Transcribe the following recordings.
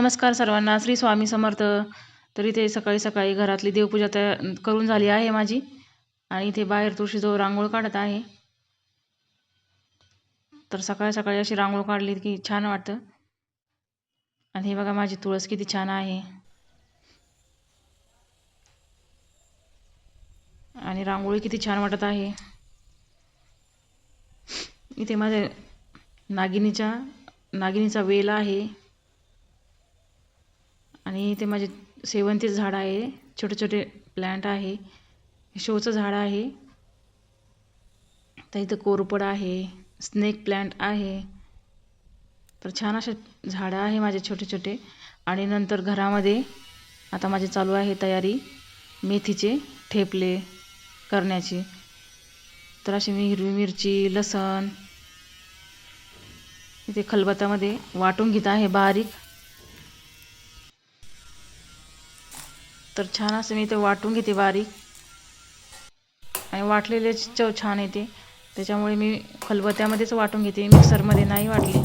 नमस्कार सर्वांना. श्री स्वामी समर्थ. तर इथे सकाळी सकाळी घरातली देवपूजा करून झाली आहे माझी आणि इथे बाहेर तुळशीजवळ रांगोळ काढत आहे. तर सकाळी सकाळी अशी रांगोळ काढली की छान वाटतं. आणि हे बघा माझी तुळस किती छान आहे आणि रांगोळी किती छान वाटत आहे. इथे माझ्या नागिनीचा वेल आहे आणि इथे माझे शेवंतीचं झाड आहे, छोटे छोटे प्लांट आहे, शोचं झाड आहे. तर इथं कोरपड आहे, स्नेक प्लांट आहे. तर छान असे झाडं आहे माझे छोटे छोटे. आणि नंतर घरामध्ये आता माझी चालू आहे तयारी मेथीचे ठेपले करण्याची. तर अशी मी हिरवी मिरची, लसण इथे खलबत्त्यामध्ये वाटून घेत आहे बारीक. तर छान असं मी इथे वाटून घेते बारीक आणि वाटलेले चव छान येते, त्याच्यामुळे मी खलबत्त्यामध्येच वाटून घेते, मिक्सरमध्ये नाही वाटले.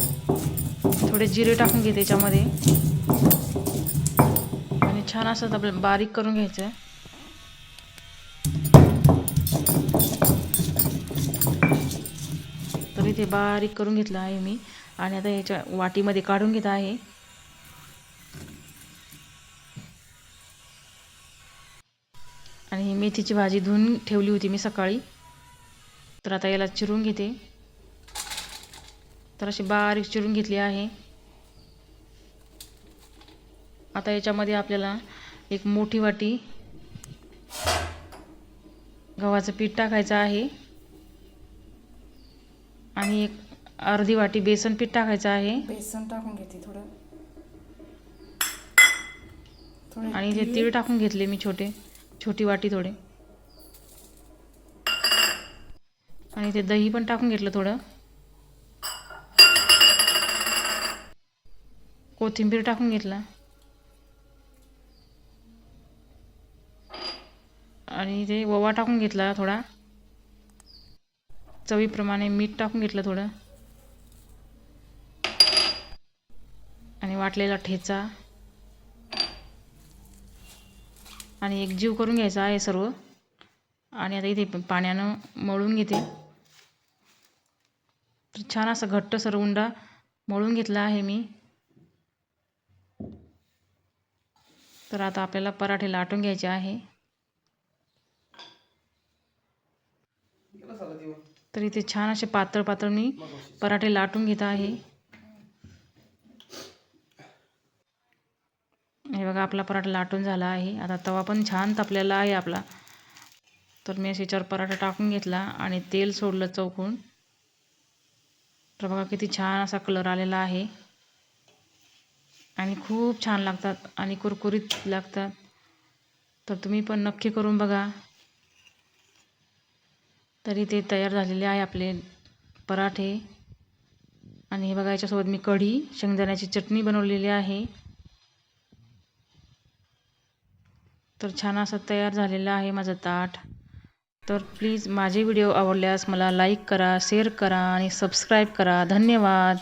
थोडे जिरे टाकून घेते त्याच्यामध्ये आणि छान असं आपलं बारीक करून घ्यायचं. तर इथे बारीक करून घेतलं आहे मी आणि आता याच्या वाटीमध्ये काढून घेत आहे. आणि ही मेथीची भाजी धुवून ठेवली होती मी सकाळी. तर आता याला चिरून घेते. तर अशी बारीक चिरून घेतली आहे. आता याच्यामध्ये आपल्याला एक मोठी वाटी गव्हाचं पीठ टाकायचं आहे आणि एक अर्धी वाटी बेसन पीठ टाकायचं आहे. बेसन टाकून घेते थोडं आणि इथे तीळ टाकून घेतले मी छोटी वाटी थोडे. आणि इथे दही पण टाकून घेतलं थोडं. कोथिंबीर टाकून घेतला आणि इथे ओवा टाकून घेतला थोडा. चवीप्रमाणे मीठ टाकून घेतलं थोडं आणि वाटलेला ठेचा आणि एक जीव करून घ्यायचा आहे सर्व. आणि आता इथे पाण्यानं मळून घेते. तर छान असं घट्ट सर उंडा मळून घेतला आहे मी. तर आता आपल्याला पराठे लाटून घ्यायचे आहे. तर इथे छान असे पातळ पातळ मी पराठे लाटून घेत आहे. हे बघा आपला पराठा लाटून झाला आहे. आता तवा पण छान तापलेला आहे आपला. तर मी याच्यावर पराठा टाकून घेतला आणि तेल सोडलं चौकून. तर बघा किती छान असा कलर आलेला आहे आणि खूप छान लागतात आणि कुरकुरीत लागतात. तर तुम्ही पण नक्की करून बघा. तरी ते तयार झालेले आहे आपले पराठे. आणि हे बघा याच्यासोबत मी कढी शेंगदाण्याची चटणी बनवलेली आहे. तर छान असं तयार झालेलं आहे माझं ताट. तर प्लीज माझे व्हिडिओ आवडल्यास मला लाईक करा, शेअर करा आणि सबस्क्राईब करा. धन्यवाद.